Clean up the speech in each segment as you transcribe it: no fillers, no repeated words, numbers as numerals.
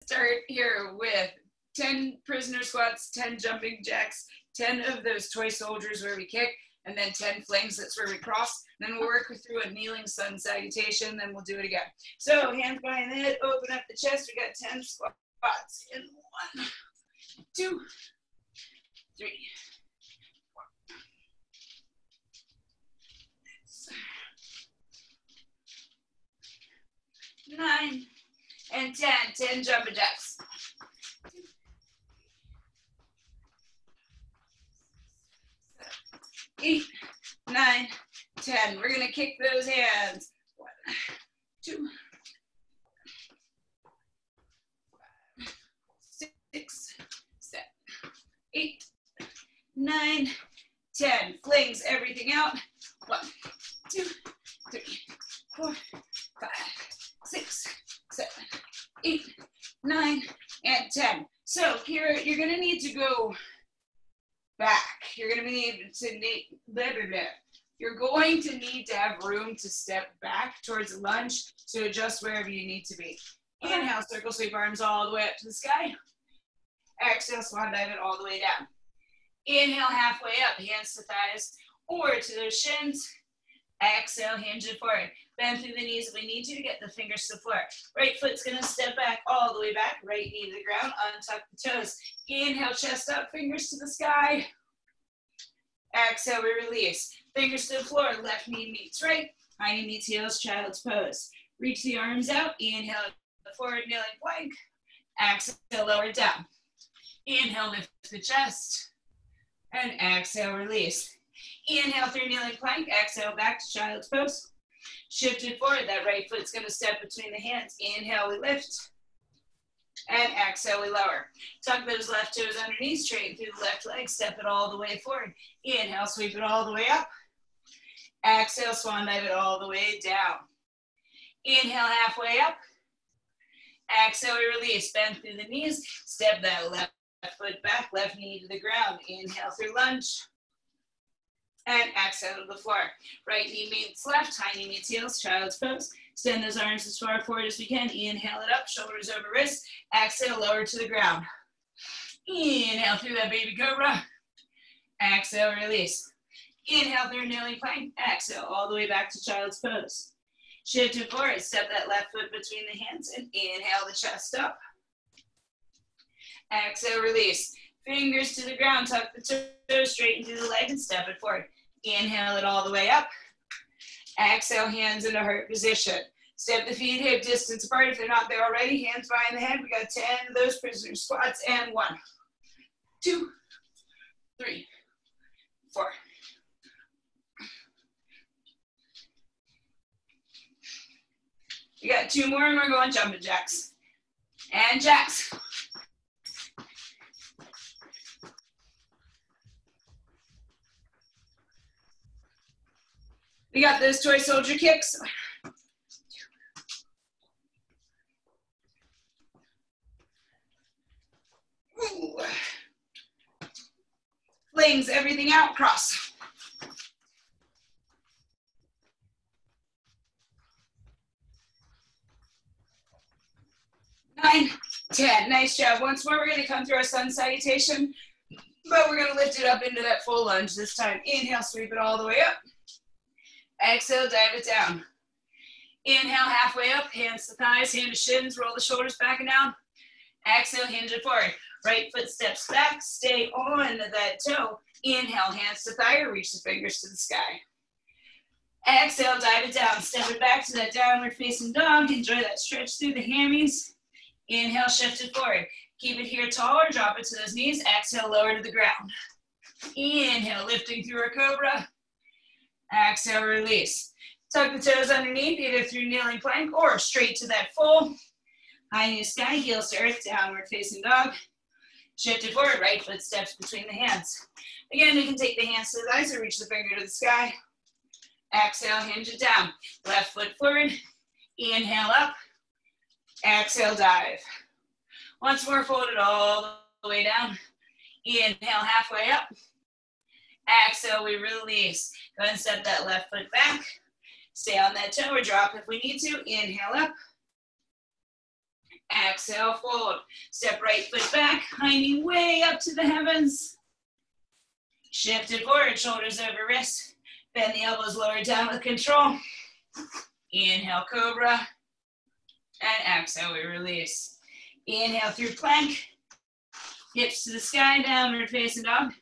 start here with 10 prisoner squats, 10 jumping jacks, 10 of those toy soldiers where we kick, and then 10 flings, that's where we cross. Then we'll work through a kneeling sun salutation, then we'll do it again. So hands behind the head, open up the chest. We got 10 squats in 1, 2, 3, 4, 9, and 10. 10 jumping jacks. 8, 9, 10. We're going to kick those hands. 1, 2, 6, 7, 8, 9, 10. Flings everything out. 1, 2, 3, 4, 5, 6, 7, 8, 9, and 10. So here you're going to need to go back. You're going to need to have room to step back towards the lunge to adjust wherever you need to be. Inhale, circle sweep arms all the way up to the sky. Exhale, swan dive it all the way down. Inhale, halfway up, hands to thighs or to those shins. Exhale, hinge it forward. Bend through the knees if we need to get the fingers to the floor. Right foot's gonna step back all the way back. Right knee to the ground, untuck the toes. Inhale, chest up, fingers to the sky. Exhale, we release. Fingers to the floor, left knee meets right. High knee meets heels, child's pose. Reach the arms out. Inhale, forward kneeling plank. Exhale, lower down. Inhale, lift the chest. And exhale, release. Inhale through kneeling plank. Exhale, back to child's pose. Shift it forward. That right foot's going to step between the hands. Inhale, we lift. And exhale, we lower. Tuck those left toes underneath, straighten through the left leg. Step it all the way forward. Inhale, sweep it all the way up. Exhale, swan dive it all the way down. Inhale, halfway up. Exhale, we release. Bend through the knees. Step that left foot back, left knee to the ground. Inhale through lunge. And exhale to the floor. Right knee meets left, high knee meets heels, child's pose. Extend those arms as far forward as we can. Inhale it up, shoulders over wrists. Exhale, lower to the ground. Inhale through that baby cobra. Exhale, release. Inhale through kneeling plank. Exhale, all the way back to child's pose. Shift it forward, step that left foot between the hands and inhale the chest up. Exhale, release. Fingers to the ground, tuck the toes, straighten through the leg and step it forward. Inhale it all the way up. Exhale, hands in a heart position. Step the feet hip distance apart if they're not there already. Hands behind the head. We got 10 of those prisoner squats and 1, 2, 3, 4. We got 2 more and we're going jumping jacks. And jacks. We got those toy soldier kicks. Ooh. Flings everything out, cross. Nine, 10. Nice job. Once more, we're going to come through our sun salutation, but we're going to lift it up into that full lunge this time. Inhale, sweep it all the way up. Exhale, dive it down. Inhale, halfway up, hands to thighs, hand to shins, roll the shoulders back and down. Exhale, hinge it forward. Right foot steps back, stay on that toe. Inhale, hands to thigh, or reach the fingers to the sky. Exhale, dive it down. Step it back to that downward facing dog. Enjoy that stretch through the hammies. Inhale, shift it forward. Keep it here tall or drop it to those knees. Exhale, lower to the ground. Inhale, lifting through our cobra. Exhale, release. Tuck the toes underneath, either through kneeling plank or straight to that full. High knee to sky, heels to earth, downward facing dog. Shift it forward, right foot steps between the hands. Again, you can take the hands to the thighs or reach the finger to the sky. Exhale, hinge it down. Left foot forward. Inhale up. Exhale, dive. Once more, fold it all the way down. Inhale, halfway up. Exhale, we release. Go ahead and step that left foot back. Stay on that toe or drop if we need to. Inhale up. Exhale, fold. Step right foot back, high knee way up to the heavens. Shift it forward, shoulders over wrists. Bend the elbows lower down with control. Inhale, cobra. And exhale, we release. Inhale through plank. Hips to the sky, downward facing dog.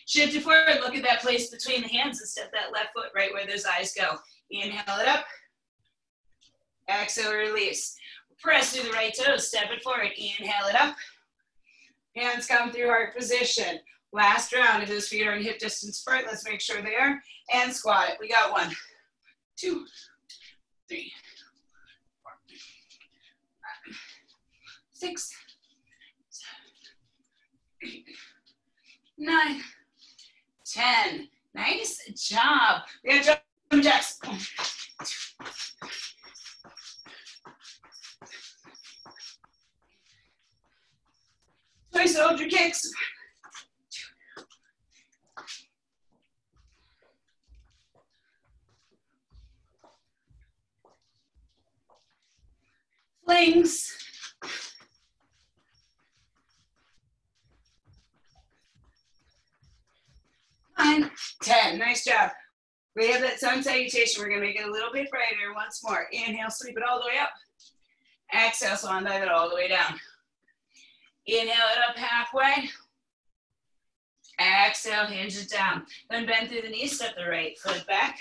Shift it forward, look at that place between the hands and step that left foot right where those eyes go. Inhale it up. Exhale, release. Press through the right toes, step it forward. Inhale it up. Hands come through heart position. Last round, if those feet are in hip distance apart, let's make sure they are. And squat it. We got 1, 2, 3, 4, 5, 6, 7, 8, 9, 10. Nice job. We got jump jacks. Twice soldier kicks. Flings. 9, 10. Nice job. We have that sun salutation. We're going to make it a little bit brighter. Once more. Inhale, sweep it all the way up. Exhale, swan dive it all the way down. Inhale it up halfway. Exhale, hinge it down. Then bend through the knees, step the right foot back.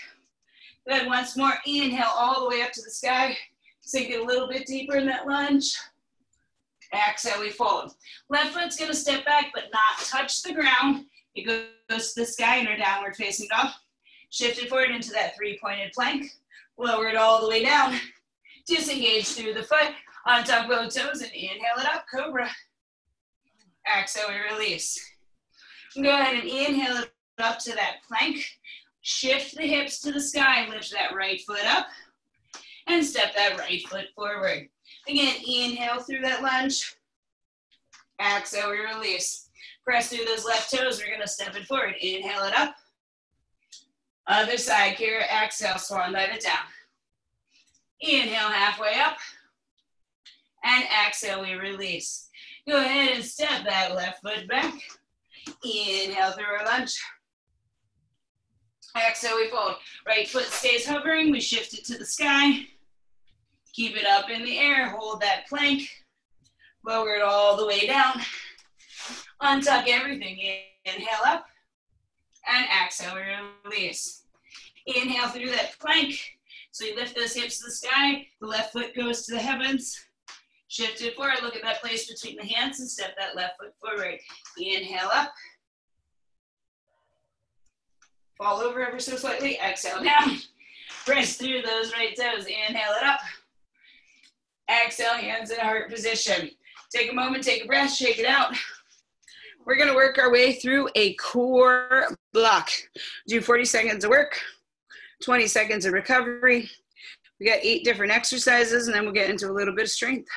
Then once more, inhale all the way up to the sky. Sink it a little bit deeper in that lunge. Exhale, we fold. Left foot's gonna step back but not touch the ground. It goes to the sky in our downward facing dog. Shift it forward into that 3-pointed plank. Lower it all the way down. Disengage through the foot. On top of both toes and inhale it up, cobra. Exhale, we release. Go ahead and inhale it up to that plank. Shift the hips to the sky, lift that right foot up, and step that right foot forward. Again, inhale through that lunge. Exhale, we release. Press through those left toes, we're gonna step it forward. Inhale it up. Other side, Kira, exhale, swan dive it down. Inhale, halfway up. And exhale, we release. Go ahead and step that left foot back. Inhale through our lunge. Exhale, we fold. Right foot stays hovering. We shift it to the sky. Keep it up in the air. Hold that plank. Lower it all the way down. Untuck everything. Inhale up. And exhale, we release. Inhale through that plank. So you lift those hips to the sky. The left foot goes to the heavens. Shift it forward, look at that place between the hands and step that left foot forward. Inhale up. Fall over ever so slightly, exhale down. Press through those right toes, inhale it up. Exhale, hands in heart position. Take a moment, take a breath, shake it out. We're gonna work our way through a core block. Do 40 seconds of work, 20 seconds of recovery. We got 8 different exercises and then we'll get into a little bit of strength.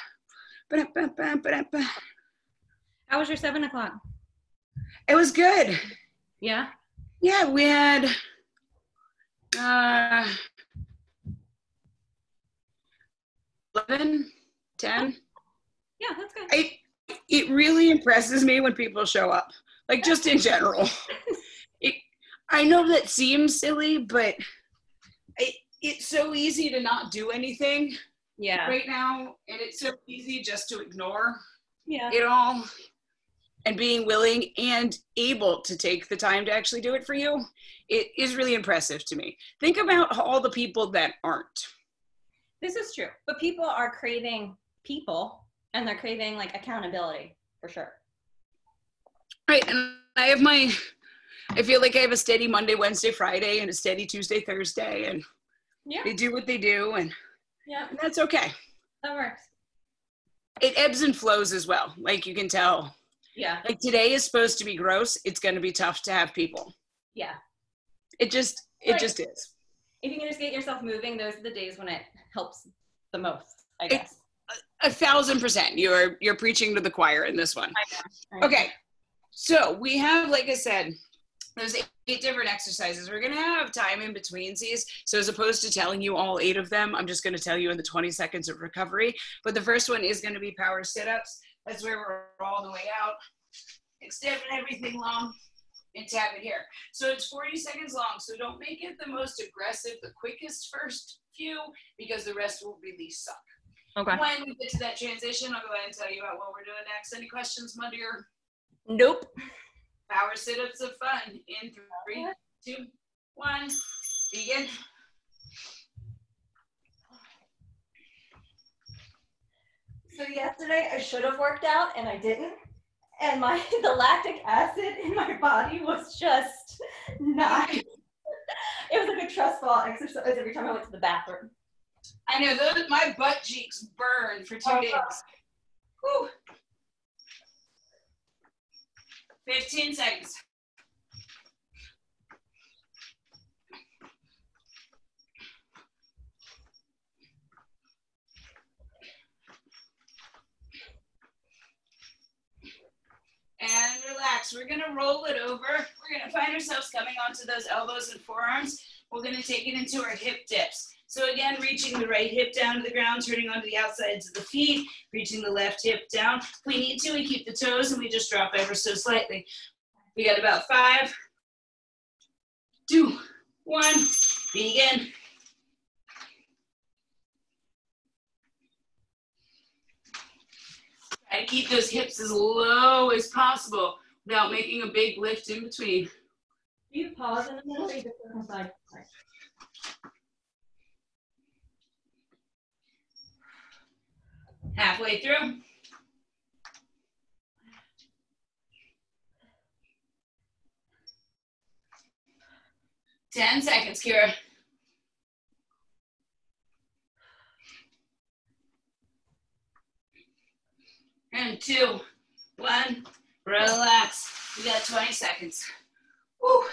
How was your 7 o'clock? It was good. Yeah? Yeah, we had 11, 10. Yeah, that's good. It really impresses me when people show up, like just in general. I know that seems silly, but it's so easy to not do anything. Yeah. Right now, and it's so easy just to ignore it all, and being willing and able to take the time to actually do it for you, it is really impressive to me. Think about all the people that aren't. This is true, but people are craving people, and they're craving like accountability for sure. Right, and I feel like I have a steady Monday, Wednesday, Friday, and a steady Tuesday, Thursday, and they do what they do, and that's okay. That works. It ebbs and flows as well. Like you can tell. Yeah. Like today is supposed to be gross. It's going to be tough to have people. Yeah. It just is. If you can just get yourself moving, those are the days when it helps the most, I guess. 1,000%. You're preaching to the choir in this one. I know. Okay. So we have, like I said, There's 8 different exercises. We're going to have time in between these. So as opposed to telling you all 8 of them, I'm just going to tell you in the 20 seconds of recovery. But the first one is going to be power sit-ups. That's where we're all the way out. Extend everything long and tap it here. So it's 40 seconds long. So don't make it the most aggressive, the quickest first few, because the rest will really suck. Okay. When we get to that transition, I'll go ahead and tell you about what we're doing next. Any questions, my dear? Nope. Power sit-ups of fun. In 3, 2, 1, begin. So yesterday I should have worked out and I didn't. And the lactic acid in my body was just not. It was like a trust fall exercise every time I went to the bathroom. I know, my butt cheeks burned for 2 days. Whew. 15 seconds. And relax. We're going to roll it over. We're going to find ourselves coming onto those elbows and forearms. We're going to take it into our hip dips. So again, reaching the right hip down to the ground, turning onto the outsides of the feet, reaching the left hip down. If we need to, we keep the toes and we just drop ever so slightly. We got about 5, 2, 1, begin. Try to keep those hips as low as possible without making a big lift in between. Do you pause in the middle or you just go from side to side? Halfway through. Ten seconds, Kira. And 2, 1, relax. We got 20 seconds. Woo.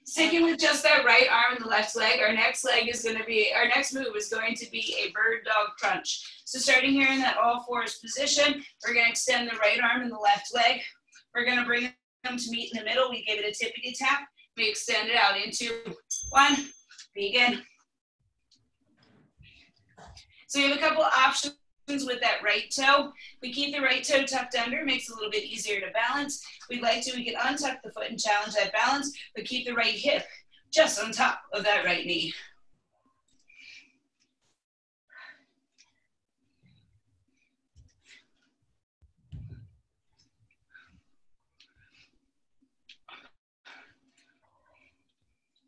Sticking with just that right arm and the left leg, our next move is going to be a bird dog crunch. So starting here in that all fours position, we're going to extend the right arm and the left leg. We're going to bring them to meet in the middle. We give it a tippity tap. We extend it out in 2, 1, begin. So we have a couple options with that right toe. We keep the right toe tucked under, makes it a little bit easier to balance. We can untuck the foot and challenge that balance, but keep the right hip just on top of that right knee.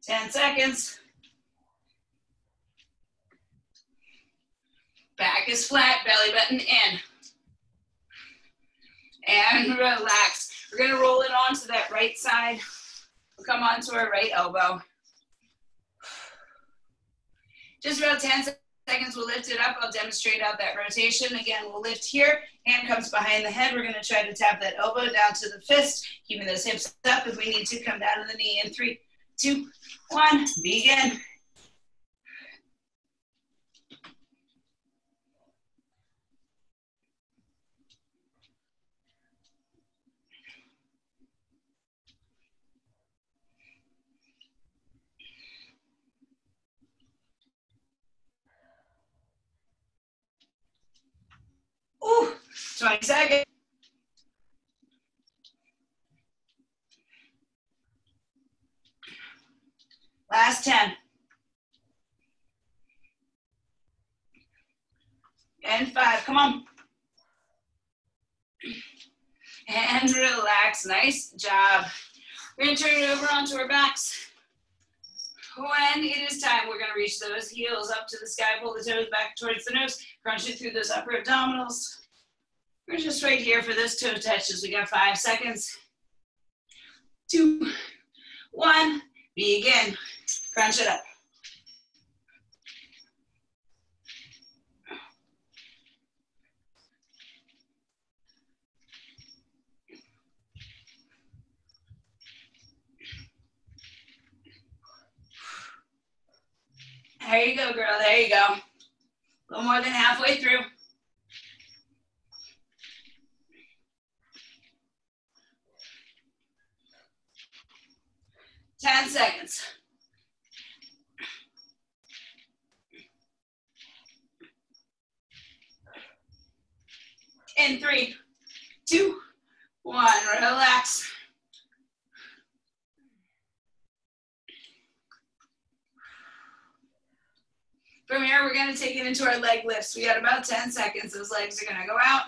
Ten seconds. Back is flat, belly button in. And relax. We're gonna roll it onto that right side. We'll come onto our right elbow. Just about 10 seconds, we'll lift it up. I'll demonstrate out that rotation. Again, we'll lift here, hand comes behind the head. We're gonna try to tap that elbow down to the fist, keeping those hips up. If we need to, come down to the knee in 3, 2, 1, begin. Ooh, 20 seconds. Last 10. And 5, come on. And relax, nice job. We're gonna turn it over onto our backs. When it is time, we're gonna reach those heels up to the sky, pull the toes back towards the nose, crunch it through those upper abdominals. We're just right here for those toe touches. We got 5 seconds. 2, 1, begin. Crunch it up. There you go, girl, there you go. A little more than halfway through. 10 seconds. In 3, 2, 1, relax. From here, we're gonna take it into our leg lifts. We got about 10 seconds. Those legs are gonna go out,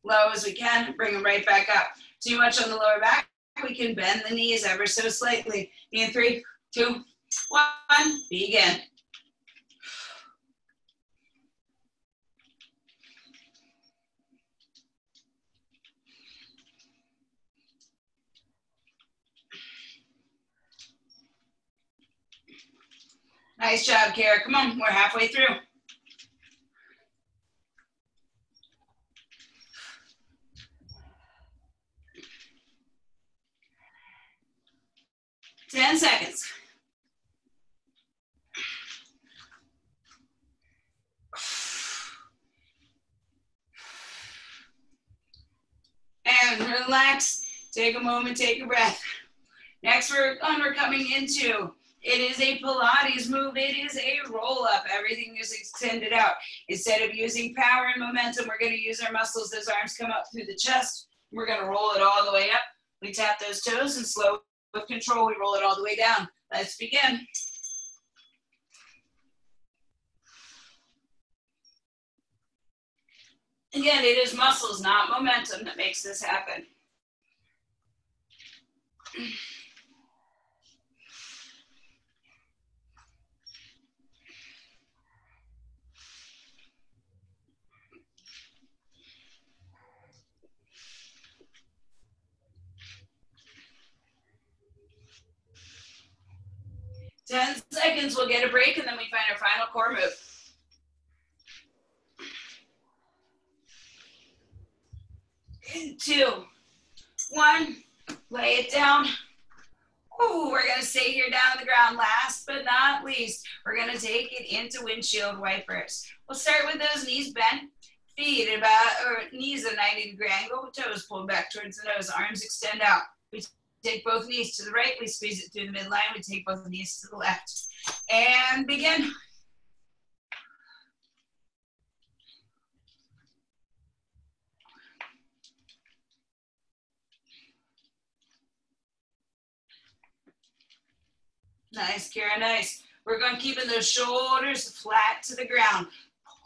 low as we can, bring them right back up. Too much on the lower back, we can bend the knees ever so slightly. In 3, 2, 1, begin. Nice job, Kara. Come on, we're halfway through. Ten seconds. And relax. Take a moment, take a breath. Next we're coming into, it is a Pilates move. It is a roll up. Everything is extended out. Instead of using power and momentum, we're going to use our muscles. Those arms come up through the chest. We're going to roll it all the way up. We tap those toes and slow with control, we roll it all the way down. Let's begin. Again, it is muscles, not momentum, that makes this happen. 10 seconds, we'll get a break, and then we find our final core move. In 2, 1, lay it down. Ooh, we're gonna stay here down on the ground. Last but not least, we're gonna take it into windshield wipers. We'll start with those knees bent, feet knees at a 90-degree angle, toes pulled back towards the nose, arms extend out. We take both knees to the right, we squeeze it through the midline, we take both knees to the left. And begin. Nice, Kara, nice. We're going to keep those shoulders flat to the ground.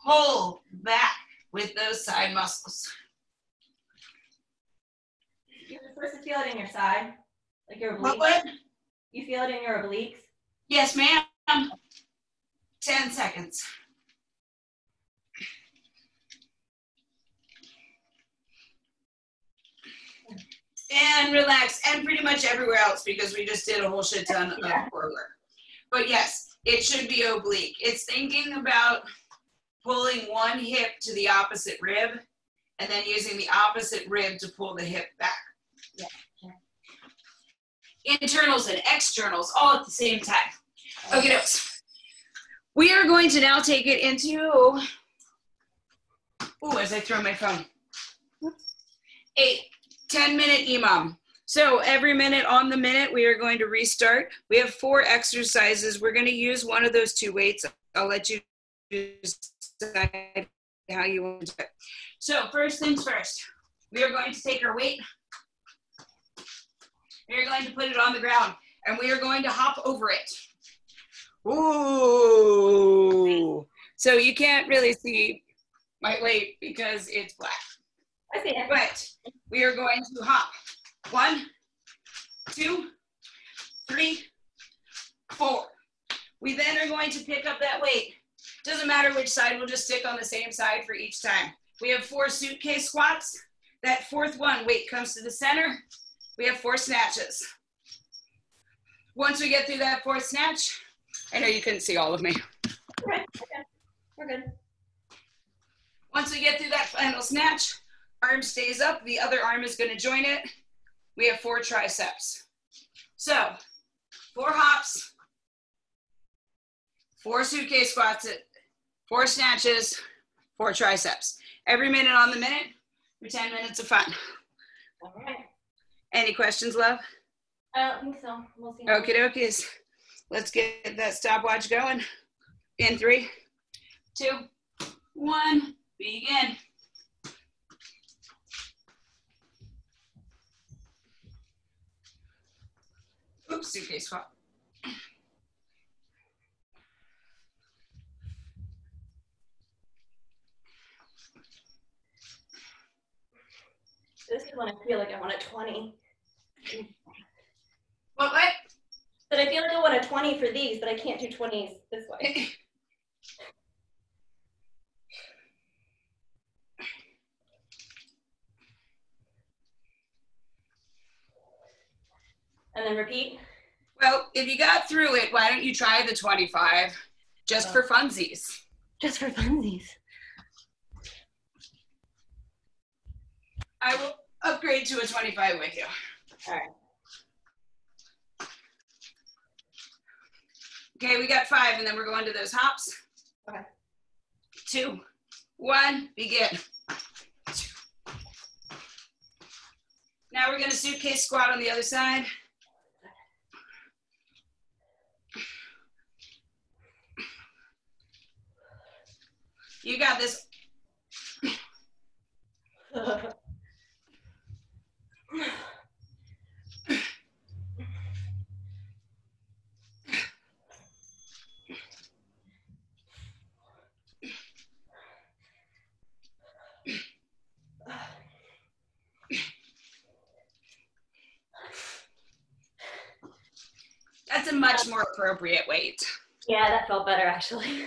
Pull back with those side muscles. You're supposed to feel it in your side, like your obliques. What? You feel it in your obliques? Yes, ma'am. 10 seconds. And relax, and pretty much everywhere else because we just did a whole shit ton of core work. But yes, it should be oblique. It's thinking about pulling one hip to the opposite rib and then using the opposite rib to pull the hip back. Yeah. Okay. Internals and externals all at the same time. Okay, we are going to now take it into, as I throw my phone, 10-minute EMOM. So every minute on the minute, we are going to restart. We have 4 exercises. We're going to use one of those 2 weights. I'll let you decide how you want to do it. So first things first, we are going to take our weight. We are going to put it on the ground, and we are going to hop over it. Ooh. So you can't really see my weight because it's black. I see it. But we are going to hop. 1, 2, 3, 4. We then are going to pick up that weight. Doesn't matter which side, we'll just stick on the same side for each time. We have 4 suitcase squats. That 4th one, weight comes to the center. We have 4 snatches. Once we get through that 4th snatch, I know you couldn't see all of me. Okay. We're good. Once we get through that final snatch, arm stays up, the other arm is going to join it. We have 4 triceps. So 4 hops, 4 suitcase squats, 4 snatches, 4 triceps. Every minute on the minute for 10 minutes of fun. All right. Any questions, love? I don't think so. We'll see. Okie dokies. Let's get that stopwatch going. In 3, 2, 1, begin. Oops, suitcase swap. This is when I feel like I want a 20. What? But I feel like I want a 20 for these, but I can't do 20s this way. And then repeat? Well, if you got through it, why don't you try the 25 just for funsies? Just for funsies. I will upgrade to a 25 with you. All right. Okay, we got 5, and then we're going to those hops. Okay. 2, 1, begin. Now we're going to suitcase squat on the other side. You got this. That's a much more appropriate weight. Yeah, that felt better actually.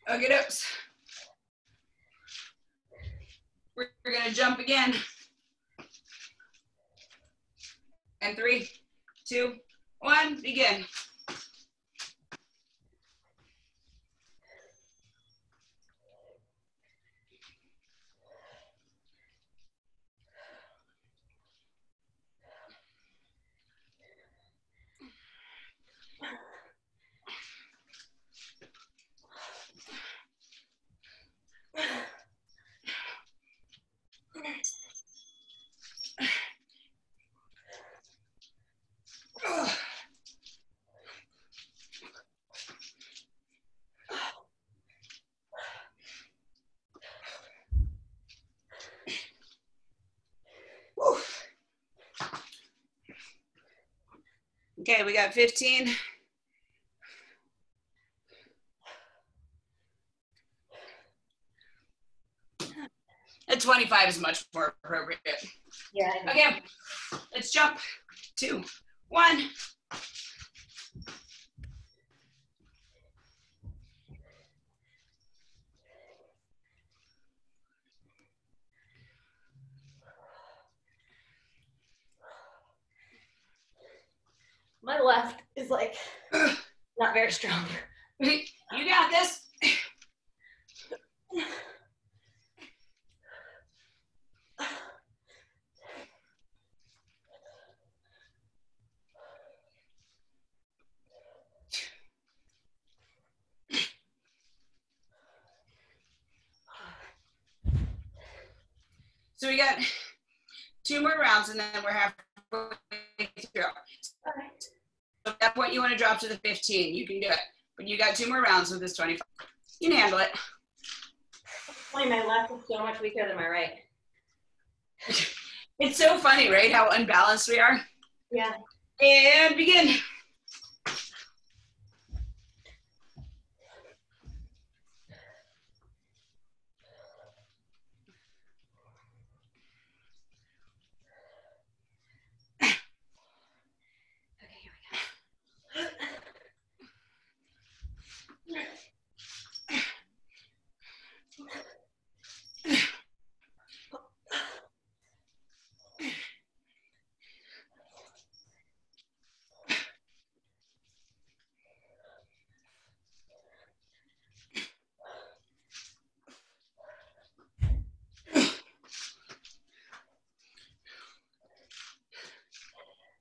Okay, dokes. We're gonna jump again. And 3, 2, 1, begin. Okay, we got 15. A 25 is much more appropriate. Yeah. Okay, let's jump. 2, 1. My left is like not very strong. You got this. So we got 2 more rounds and then we're halfway through. Okay. So at that point you want to drop to the 15, you can do it. But you got 2 more rounds with this 25. You can handle it. Boy, my left is so much weaker than my right. It's so funny, right? How unbalanced we are. Yeah. And begin.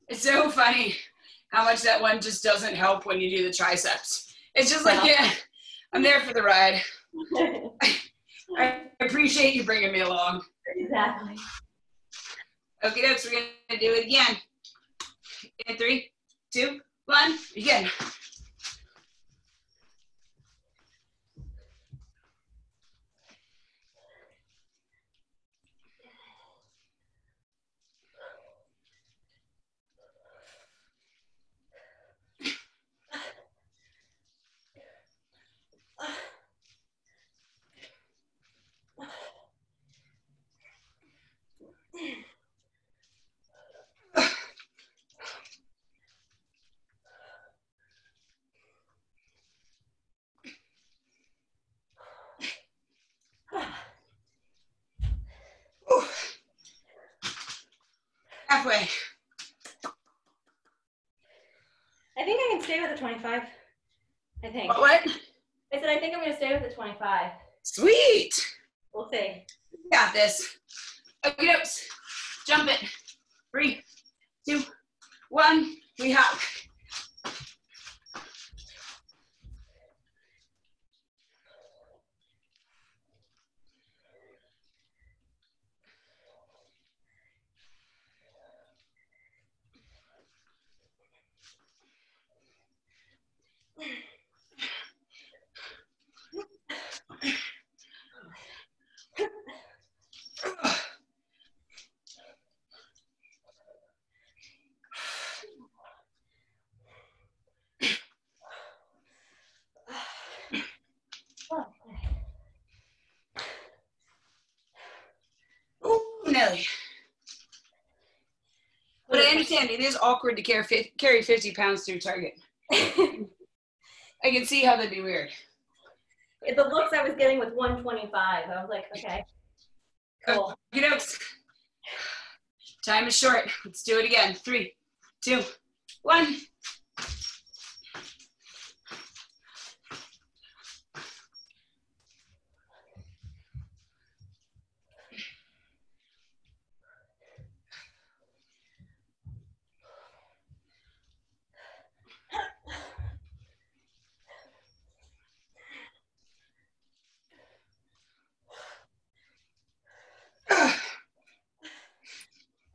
It's so funny how much that one just doesn't help when you do the triceps. It's just like, yeah, I'm there for the ride. I appreciate you bringing me along. Exactly. Okay, so we're gonna do it again. In 3, 2, 1, begin. Halfway. I think I can stay with the 25. I think. What? I said I think I'm going to stay with the 25. Sweet. We'll see. Got this. Okay, dokes. Jump it. 3, 2, 1. We hop. Ooh, Nelly. But I understand it is awkward to carry 50 pounds through Target. I can see how that'd be weird. The looks I was getting with 125, I was like, okay, cool. Okay, dokes. Time is short. Let's do it again. 3, 2, 1.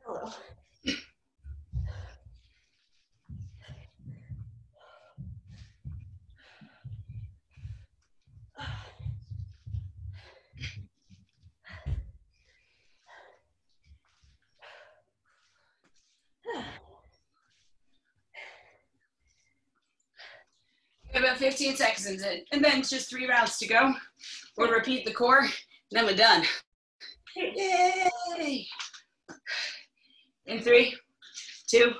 Hello. About 15 seconds in, and then it's just 3 rounds to go. We'll repeat the core, and then we're done. Yay! In 3, 2,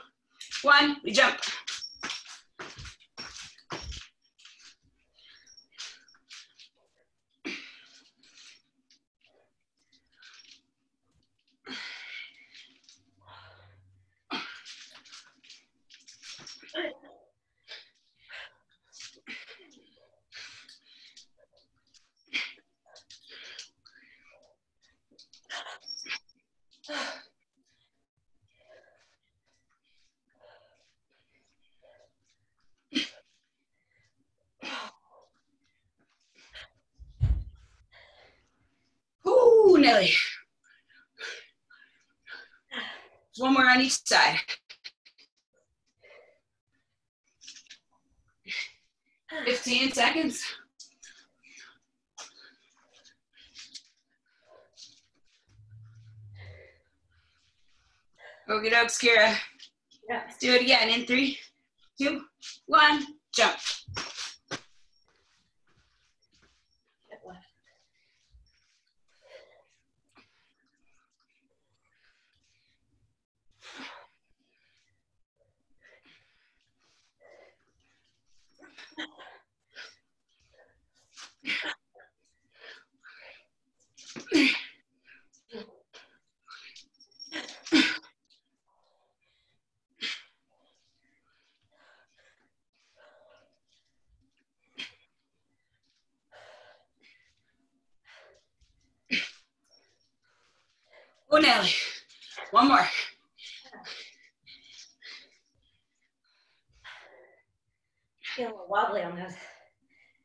1, we jump. Ooh, Nelly. One more on each side. $15 seconds. Okie dokes, Kira. Yeah. Let's do it again in 3, 2, 1, jump. Oh, Nelly. One more. Feeling a little wobbly on those.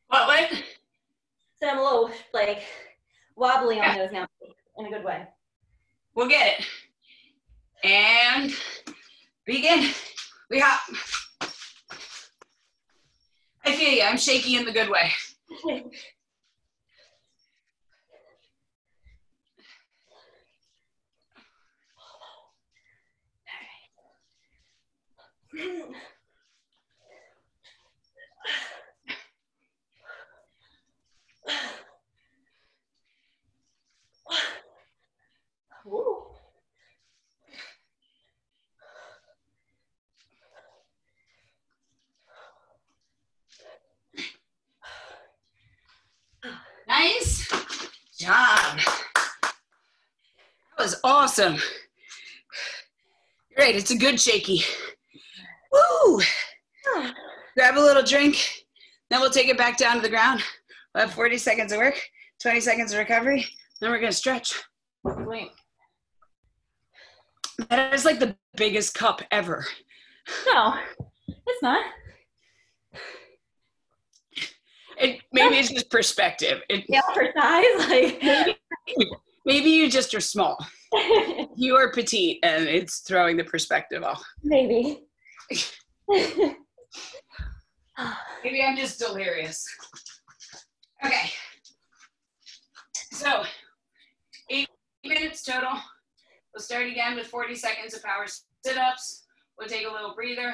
What? So I'm a little like wobbly on Yeah. those now in a good way. We'll get it. And begin. We hop. I feel you. I'm shaky in the good way. Woo. Nice job. That was awesome. Great, it's a good shaky. Woo! Grab a little drink, then we'll take it back down to the ground. We'll have 40 seconds of work, 20 seconds of recovery, then we're gonna stretch. Wait. That is like the biggest cup ever. No, it's not. Maybe it's just perspective. Yeah, for size, like maybe you just are small. You are petite and it's throwing the perspective off. maybe. Maybe I'm just delirious. Okay. So 8 minutes total. We'll start again with 40 seconds of power sit-ups. We'll take a little breather.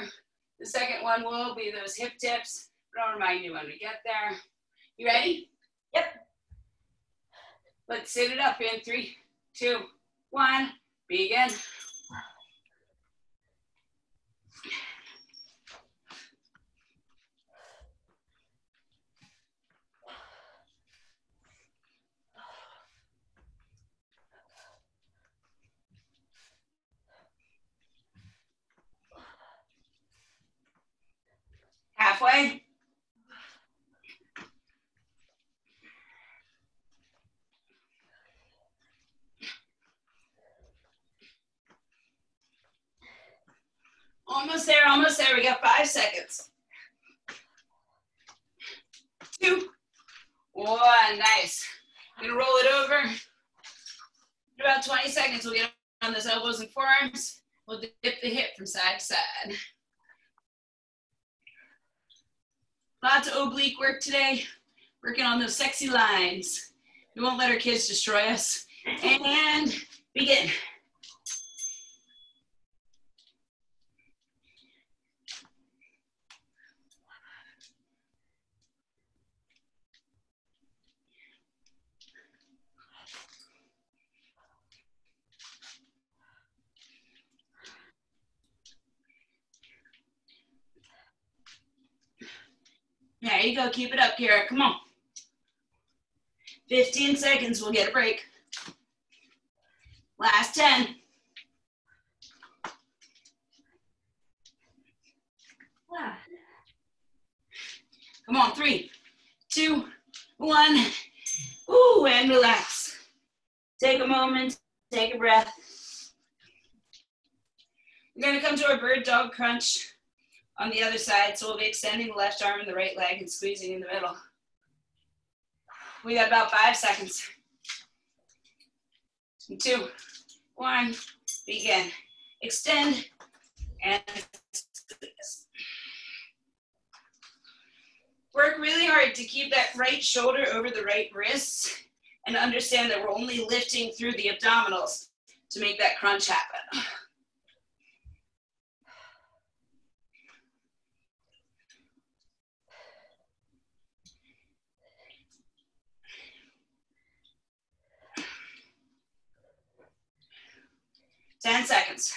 The second one will be those hip dips. But I'll remind you when we get there. You ready? Yep. Let's sit it up in 3, 2, 1. Begin. Halfway. Almost there, almost there. We got 5 seconds. 2, 1, nice. I'm gonna roll it over. In about 20 seconds, we'll get on those elbows and forearms. We'll dip the hip from side to side. Lots of oblique work today. Working on those sexy lines. We won't let our kids destroy us. And begin. There you go. Keep it up, Kara. Come on. 15 seconds. We'll get a break. Last 10. Wow. Come on. 3, 2, 1. Ooh, and relax. Take a moment. Take a breath. We're going to come to our bird dog crunch on the other side. So we'll be extending the left arm and the right leg and squeezing in the middle. We got about 5 seconds. 2, 1, begin. Extend and squeeze. Work really hard to keep that right shoulder over the right wrist and understand that we're only lifting through the abdominals to make that crunch happen. Ten seconds.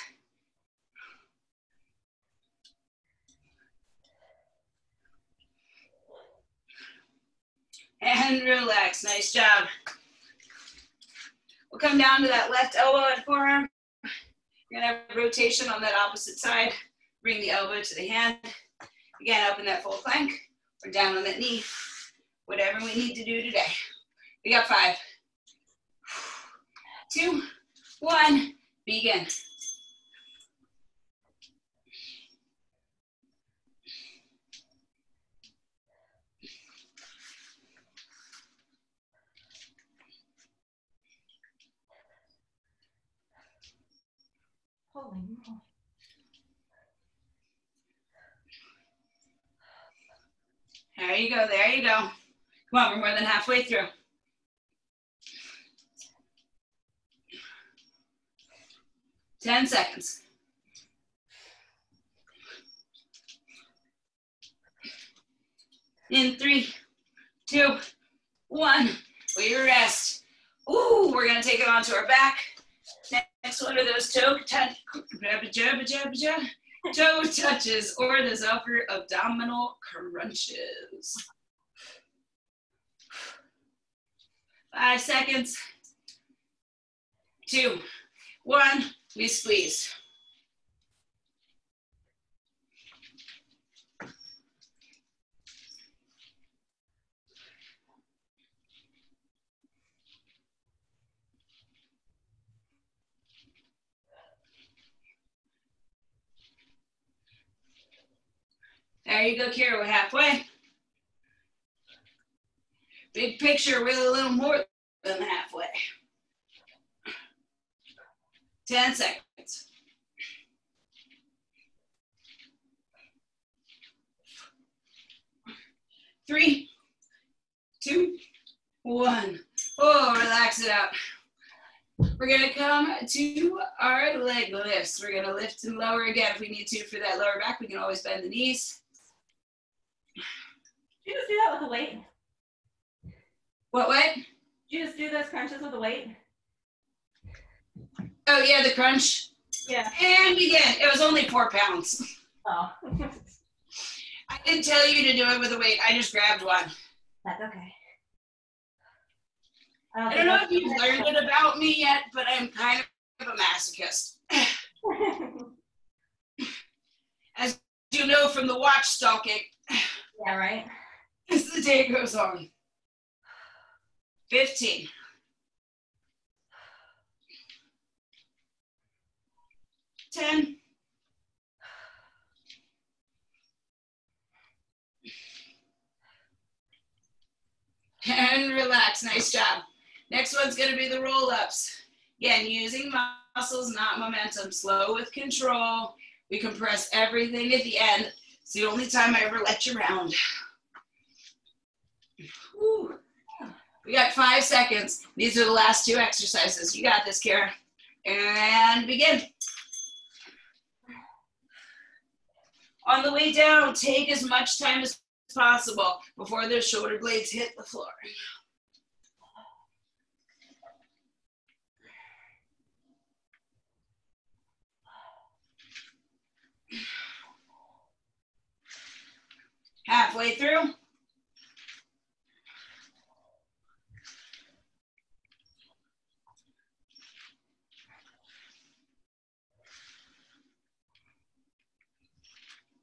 And relax. Nice job. We'll come down to that left elbow and forearm. We're going to have rotation on that opposite side. Bring the elbow to the hand. Again, up in that full plank or down on that knee. Whatever we need to do today. We got 5, 2, 1, begin. Holy moly. There you go, there you go. Come on, we're more than halfway through. Ten seconds. In 3, 2, 1, we rest. Ooh, we're gonna take it onto our back. Next one of those toe touches or those upper abdominal crunches. 5 seconds. 2, 1, we squeeze. There you go, Kira, we're halfway. Big picture, we're a little more than halfway. 10 seconds. 3, 2, 1. Oh, relax it out. We're gonna come to our leg lifts. We're gonna lift and lower again. If we need to for that lower back, we can always bend the knees. Did you just do that with a weight? What? Did you just do those crunches with a weight? Oh yeah, the crunch. Yeah. And again, it was only 4 pounds. Oh. I didn't tell you to do it with a weight. I just grabbed one. That's okay. I don't know if you've learned it about me yet, but I'm kind of a masochist. As you know from the watch stalking. Yeah, right. As the day goes on. 15. 10. 10. Relax. Nice job. Next one's going to be the roll-ups. Again, using muscles, not momentum. Slow with control. We compress everything at the end. It's the only time I ever let you round. Whew. We got 5 seconds. These are the last 2 exercises. You got this, Kara. And begin. On the way down, take as much time as possible before those shoulder blades hit the floor. Halfway through.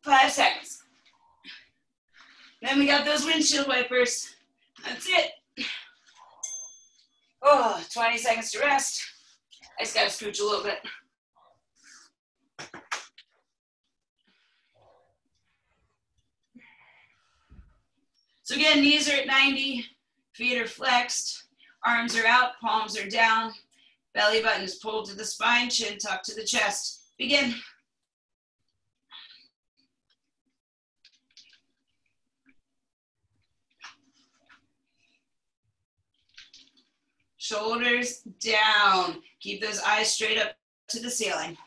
Five seconds. Then we got those windshield wipers. That's it. Oh, 20 seconds to rest. I just gotta scooch a little bit. So again, knees are at 90, feet are flexed, arms are out, palms are down, belly button is pulled to the spine, chin tucked to the chest. Begin. Shoulders down. Keep those eyes straight up to the ceiling.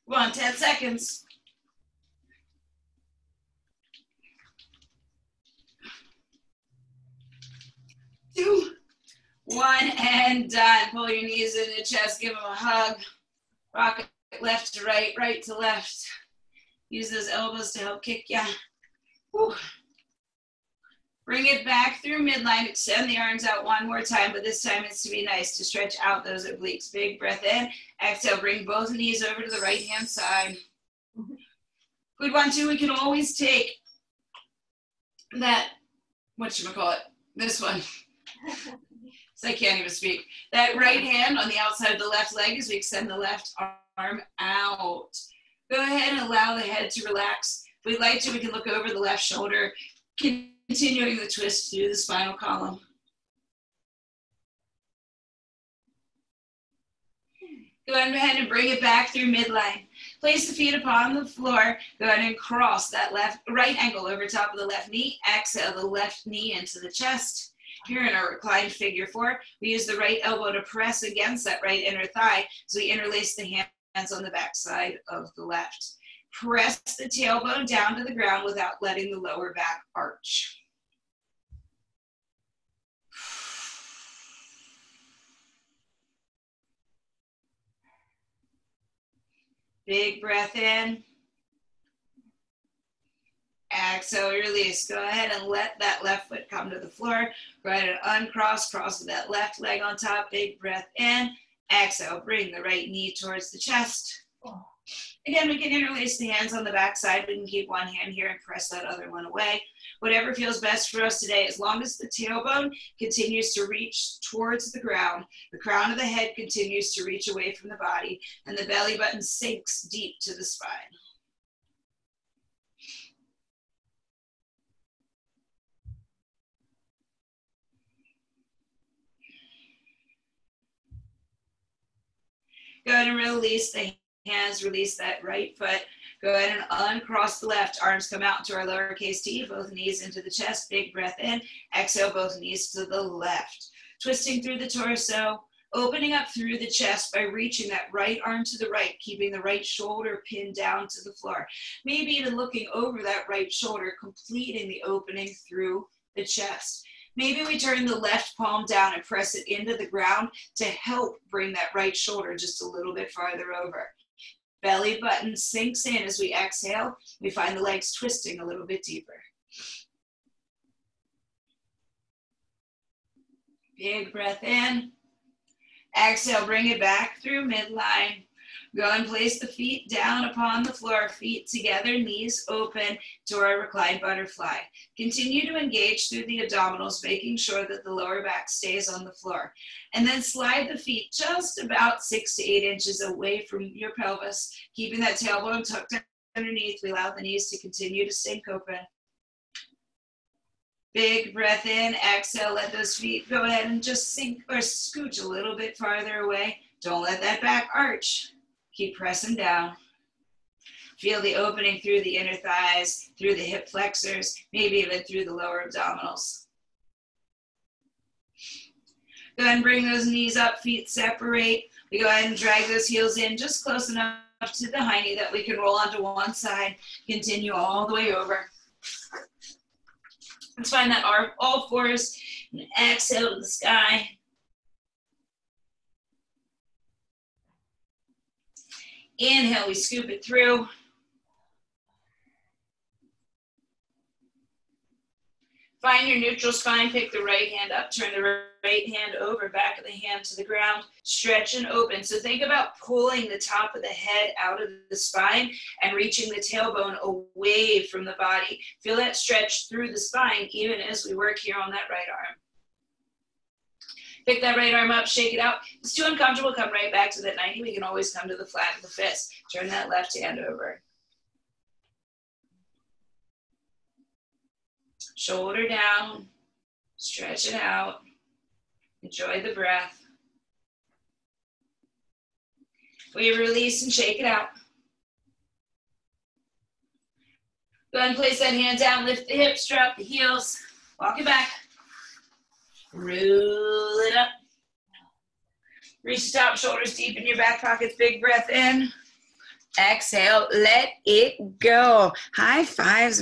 Come on, 10 seconds. 2, 1, and done. Pull your knees in the chest, give them a hug. Rock it left to right, right to left. Use those elbows to help kick ya. Whew. Bring it back through midline. Extend the arms out one more time, but this time it's to be nice to stretch out those obliques. Big breath in. Exhale, bring both knees over to the right-hand side. If we want to, we can always take that, whatchamacallit, this one. So I can't even speak. That right hand on the outside of the left leg as we extend the left arm out. Go ahead and allow the head to relax. If we'd like to, we can look over the left shoulder, continuing the twist through the spinal column. Go ahead and bring it back through midline. Place the feet upon the floor. Go ahead and cross that right ankle over top of the left knee. Exhale the left knee into the chest. Here in our reclined figure 4, we use the right elbow to press against that right inner thigh so we interlace the hands on the back side of the left. Press the tailbone down to the ground without letting the lower back arch. Big breath in. Exhale, release. Go ahead and let that left foot come to the floor. Go ahead and uncross, cross with that left leg on top. Big breath in. Exhale, bring the right knee towards the chest. Again, we can interlace the hands on the back side. We can keep one hand here and press that other one away. Whatever feels best for us today, as long as the tailbone continues to reach towards the ground, the crown of the head continues to reach away from the body, and the belly button sinks deep to the spine. Go ahead and release the hands, release that right foot. Go ahead and uncross the left. Arms come out to our lowercase t, both knees into the chest. Big breath in. Exhale, both knees to the left. Twisting through the torso, opening up through the chest by reaching that right arm to the right, keeping the right shoulder pinned down to the floor. Maybe even looking over that right shoulder, completing the opening through the chest. Maybe we turn the left palm down and press it into the ground to help bring that right shoulder just a little bit farther over. Belly button sinks in as we exhale. We find the legs twisting a little bit deeper. Big breath in. Exhale, bring it back through midline. Go and place the feet down upon the floor, feet together, knees open to our reclined butterfly. Continue to engage through the abdominals, making sure that the lower back stays on the floor. And then slide the feet just about 6 to 8 inches away from your pelvis, keeping that tailbone tucked underneath. We allow the knees to continue to sink open. Big breath in, exhale, let those feet go ahead and just sink or scooch a little bit farther away. Don't let that back arch. Keep pressing down. Feel the opening through the inner thighs, through the hip flexors, maybe even through the lower abdominals. Go ahead and bring those knees up, feet separate. We go ahead and drag those heels in just close enough to the hiney that we can roll onto one side, continue all the way over. Let's find that arm, all fours, and exhale to the sky. Inhale, we scoop it through. Find your neutral spine, pick the right hand up, turn the right hand over, back of the hand to the ground, stretch and open. So think about pulling the top of the head out of the spine and reaching the tailbone away from the body. Feel that stretch through the spine even as we work here on that right arm. Pick that right arm up, shake it out. If it's too uncomfortable, come right back to that 90. We can always come to the flat of the fist. Turn that left hand over. Shoulder down, stretch it out. Enjoy the breath. We release and shake it out. Go ahead and place that hand down, lift the hips, drop the heels, walk it back. Roll it up. Reach the top, shoulders deep in your back pockets. Big breath in. Exhale, let it go. High fives.